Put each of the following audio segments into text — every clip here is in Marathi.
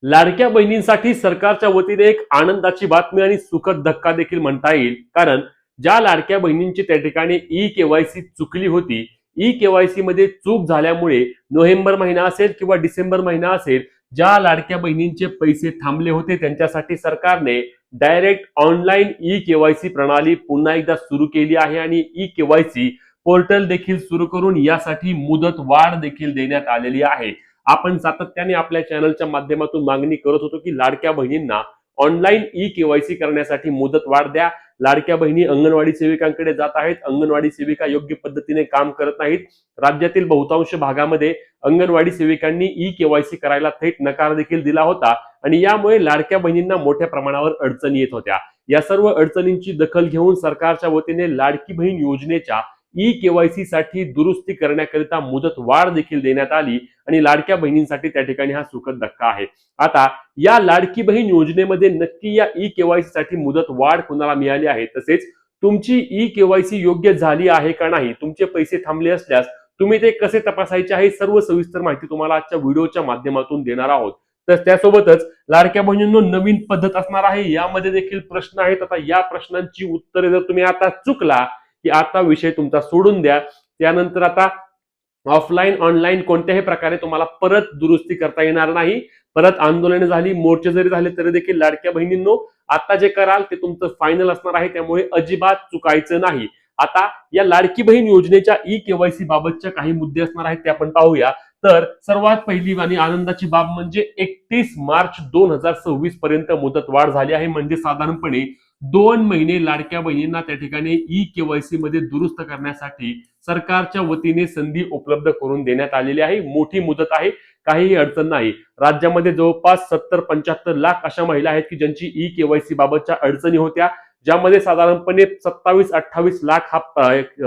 लाडक्या बहिणींसाठी सरकारच्या वतीने एक आनंदाची बातमी आणि सुखद धक्का देखील म्हणता येईल. कारण ज्या लाडक्या बहिणींची त्या ठिकाणी ई केवायसी चुकली होती, ई केवायसी मध्ये चूक झाल्यामुळे नोव्हेंबर महिना असेल किंवा डिसेंबर महिना असेल, ज्या लाडक्या बहिणींचे पैसे थांबले होते त्यांच्यासाठी सरकारने डायरेक्ट ऑनलाईन ई केवायसी प्रणाली पुन्हा एकदा सुरू केली आहे आणि ई केवायसी पोर्टल देखील सुरू करून यासाठी मुदत वाढ देखील देण्यात आलेली आहे. आपण सातत्याने आपल्या चॅनलच्या माध्यमातून मागणी करत होतो की लाडक्या बहिणींना ऑनलाईन ई केवायसी करण्यासाठी मुदत वाढ द्या. लाडक्या बहिणी अंगणवाडी सेविकांकडे जात आहेत, अंगणवाडी सेविका योग्य पद्धतीने काम करत नाहीत. राज्यातील बहुतांश भागामध्ये अंगणवाडी सेविकांनी ई केवायसी करायला थेट नकार देखील दिला होता आणि यामुळे लाडक्या बहिणींना मोठ्या प्रमाणावर अडचणी येत होत्या. या सर्व अडचणींची दखल घेऊन सरकारच्या वतीने लाडकी बहीण योजनेच्या ई केवायसी साठी दुरुस्ती करण्याकरिता मुदत वाढ देखील देण्यात आली आणि लाडक्या बहिणींसाठी त्या ठिकाणी हा सुखद धक्का आहे. आता या लाडकी बहीण योजनेमध्ये नक्की या ई केवायसी साठी मुदत वाढ कुणाला मिळाली आहे, तसेच तुमची ई केवायसी योग्य झाली आहे का नाही, तुमचे पैसे थांबले असल्यास तुम्ही ते कसे तपासायचे आहे, सर्व सविस्तर माहिती तुम्हाला आजच्या व्हिडिओच्या माध्यमातून देणार आहोत. तर त्यासोबतच लाडक्या बहिणींनो नवीन पद्धत असणार आहे, यामध्ये देखील प्रश्न आहेत. आता या प्रश्नांची उत्तरे जर तुम्ही आता चुकला की आता विषय तुमचा सोडून द्या. त्यानंतर आता ऑफलाईन ऑनलाईन कोणत्याही प्रकारे तुम्हाला परत दुरुस्ती करता येणार नाही. परत आंदोलन झाली, मोर्चे जरी झाले तरी देखील लाडक्या बहिणींनो आता जे कराल ते तुमचं फायनल असणार आहे, त्यामुळे अजिबात चुकायचं नाही. आता या लाडकी बहीण योजनेच्या ई केवायसी बाबतच्या काही मुद्दे असणार आहेत ते आपण पाहूया. तर सर्वात पहिली आणि आनंदाची बाब म्हणजे 31 मार्च 2026 पर्यंत मुदत वाढ झाली आहे. म्हणजे साधारणपणे 2 महिने लाडक्या बहिणींना त्या ठिकाणी ई केवायसी मध्ये दुरुस्त करण्यासाठी सरकारच्या वतीने संधी उपलब्ध करून देण्यात आलेली आहे. मोठी मुदत आहे, काहीही अडचण नाही. राज्यामध्ये जवळपास 70-75 लाख अशा महिला आहेत की ज्यांची ई केवायसी बाबतच्या अडचणी होत्या, ज्यामध्ये साधारणपणे 27-28 लाख हा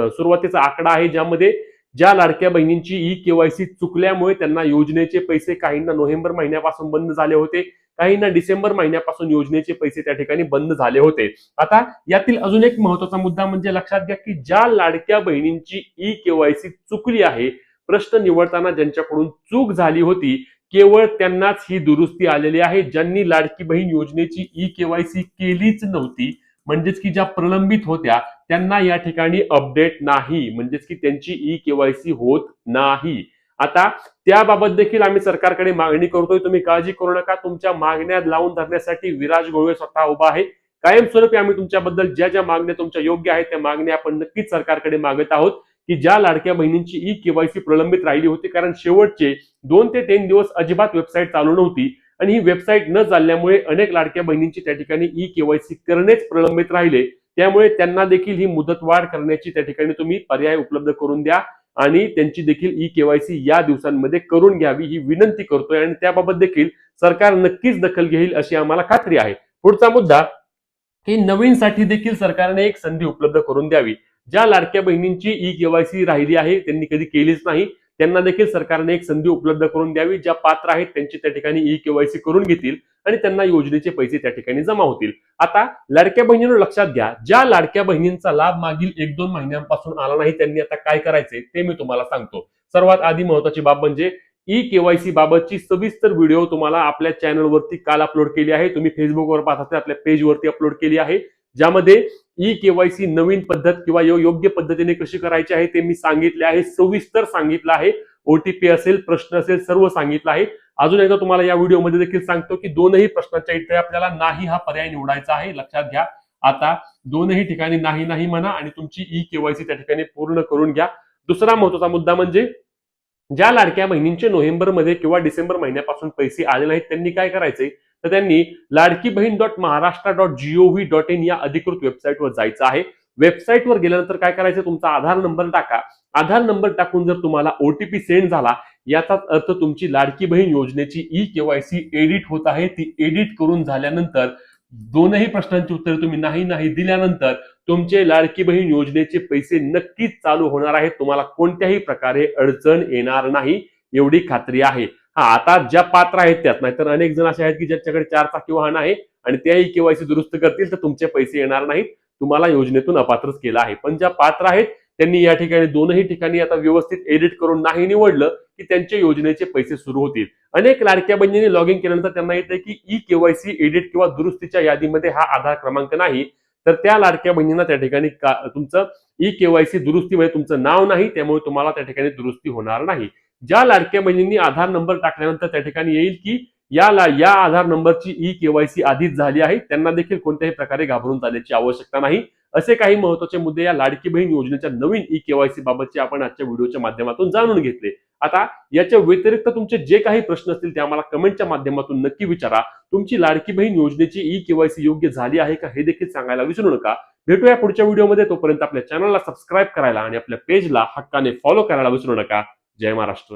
सुरुवातीचा आकडा आहे. ज्यामध्ये ज्या लाडक्या बहिणींची ई केवायसी चुकल्यामुळे त्यांना योजनेचे पैसे काहींना नोव्हेंबर महिन्यापासून बंद झाले होते, काहींना डिसेंबर महिन्यापासून योजनेचे पैसे त्या ठिकाणी बंद झाले होते. आता यातील अजून एक महत्त्वाचा मुद्दा म्हणजे लक्षात घ्या की ज्या लाडक्या बहिणींची ई केवायसी चुकली आहे, प्रश्न निवडताना ज्यांच्याकडून चूक झाली होती, केवळ त्यांनाच ही दुरुस्ती आलेली आहे. ज्यांनी लाडकी बहीण योजनेची ई केवायसी केलीच नव्हती, म्हणजेच की ज्या प्रलंबित होत्या, त्यांना या ठिकाणी अपडेट नाही, म्हणजेच की त्यांची ई केवायसी होत नाही. आता त्याबाबत देखील आम्ही सरकारकडे मागणी करतोय. तुम्ही काळजी करू नका, तुमच्या मागण्या लावून धरण्यासाठी विराज गोळे स्वतः उभा आहे. कायमस्वरूपी आम्ही तुमच्याबद्दल ज्या ज्या मागण्या तुमच्या योग्य आहेत त्या मागण्या आपण नक्कीच सरकारकडे मागत आहोत की ज्या लाडक्या बहिणींची ई केवायसी प्रलंबित राहिली होती, कारण शेवटचे 2 ते 3 दिवस अजिबात वेबसाईट चालू नव्हती आणि ही वेबसाईट न चालल्यामुळे अनेक लाडक्या बहिणींची त्या ठिकाणी ई केवायसी करणेच प्रलंबित राहिले. त्यामुळे त्यांना देखील ही मुदत वाढ करण्याची त्या ठिकाणी तुम्ही पर्याय उपलब्ध करून द्या आणि त्यांची देखील ई केवायसी या दिवसांमध्ये करून घ्यावी ही विनंती करतोय आणि त्याबाबत देखील सरकार नक्कीच दखल घेईल अशी आम्हाला खात्री आहे. पुढचा मुद्दा की नवीनसाठी देखील सरकारने एक संधी उपलब्ध करून द्यावी. ज्या लाडक्या बहिणींची ई केवायसी राहिली आहे, त्यांनी कधी केलीच नाही, त्यांना देखील सरकारने एक संधी उपलब्ध करून द्यावी. ज्या पात्र आहेत त्यांची त्या ठिकाणी ई केवायसी करून घेतील आणि त्यांना योजनेचे पैसे त्या ठिकाणी जमा होतील. आता लाडक्या बहिणींनो लक्षात घ्या, ज्या लाडक्या बहिणींचा लाभ मागील 1-2 महिन्यांपासून आला नाही, त्यांनी आता काय करायचे ते मी तुम्हाला सांगतो. सर्वात आधी महत्वाची बाब म्हणजे ई केवायसी बाबतची सविस्तर व्हिडिओ तुम्हाला आपल्या चॅनलवरती काल अपलोड केली आहे. तुम्ही फेसबुकवर पाहता आपल्या पेजवरती अपलोड केली आहे, ज्यामध्ये ई केवायसी नवीन पद्धत किंवा योग्य पद्धतीने कशी करायची आहे ते मी सांगितले आहे, सविस्तर सांगितलं आहे. ओटीपी असेल, प्रश्न असेल, सर्व सांगितलं आहे. अजून एकदा तुम्हाला या व्हिडिओमध्ये देखील सांगतो की दोनही प्रश्नांच्या इथे आपल्याला नाही हा पर्याय निवडायचा आहे. लक्षात घ्या, आता दोनही ठिकाणी नाही नाही म्हणा आणि तुमची ई केवायसी त्या ठिकाणी पूर्ण करून घ्या. दुसरा महत्त्वाचा मुद्दा म्हणजे ज्या लाडक्या बहिणींचे नोव्हेंबरमध्ये किंवा डिसेंबर महिन्यापासून पैसे आले नाहीत, त्यांनी काय करायचे तर त्यांनी लाडकी बहीण .महाराष्ट्र.gov.in या अधिकृत वेबसाईटवर जायचं आहे. वेबसाईटवर गेल्यानंतर काय करायचं, तुमचा आधार नंबर टाका. आधार नंबर टाकून जर तुम्हाला ओटीपी सेंड झाला, याचाच अर्थ तुमची लाडकी बहीण योजनेची ई केवायसी एडिट होत आहे. ती एडिट करून झाल्यानंतर दोनही प्रश्नांची उत्तरे तुम्ही नाही नाही दिल्यानंतर तुमचे लाडकी बहीण योजनेचे पैसे नक्कीच चालू होणार आहेत. तुम्हाला कोणत्याही प्रकारे अडचण येणार नाही, एवढी खात्री आहे. हा, आता ज्या पात्र आहेत त्यात, नाहीतर अनेक जण असे आहेत की ज्यांच्याकडे 4 चाकी वाहन आहे आणि त्याही केवायसी दुरुस्त करतील तर तुमचे पैसे येणार नाहीत, तुम्हाला योजनेतून अपात्रच केलं आहे. पण ज्या पात्र आहेत त्यांनी या ठिकाणी दोनही ठिकाणी आता व्यवस्थित एडिट करून नाही निवडलं की त्यांच्या योजनेचे पैसे सुरू होतील. अनेक लाडक्या बहिणींनी लॉग इन केल्यानंतर त्यांना येते की ई केवायसी एडिट किंवा दुरुस्तीच्या यादीमध्ये हा आधार क्रमांक नाही, तर त्या लाडक्या बहिणींना त्या ठिकाणी तुमचं ई केवायसी दुरुस्तीमध्ये तुमचं नाव नाही, त्यामुळे तुम्हाला त्या ठिकाणी दुरुस्ती होणार नाही. ज्या लाडक्या बहिणींनी आधार नंबर टाकल्यानंतर त्या ठिकाणी येईल की या आधार नंबरची ई केवायसी आधीच झाली आहे, त्यांना देखील कोणत्याही प्रकारे घाबरून जाण्याची आवश्यकता नाही. असे काही महत्त्वाचे मुद्दे या लाडकी बहीण योजनेच्या नवीन ई केवायसी बाबतचे आपण आजच्या व्हिडिओच्या माध्यमातून जाणून घेतले. आता याच्या व्यतिरिक्त तुमचे जे काही प्रश्न असतील ते आम्हाला कमेंटच्या माध्यमातून नक्की विचारा. तुमची लाडकी बहीण योजनेची ई केवायसी योग्य झाली आहे का हे देखील सांगायला विसरू नका. भेटूया पुढच्या व्हिडिओमध्ये. तोपर्यंत आपल्या चॅनलला सबस्क्राईब करायला आणि आपल्या पेजला हक्काने फॉलो करायला विसरू नका. जय महाराष्ट्र.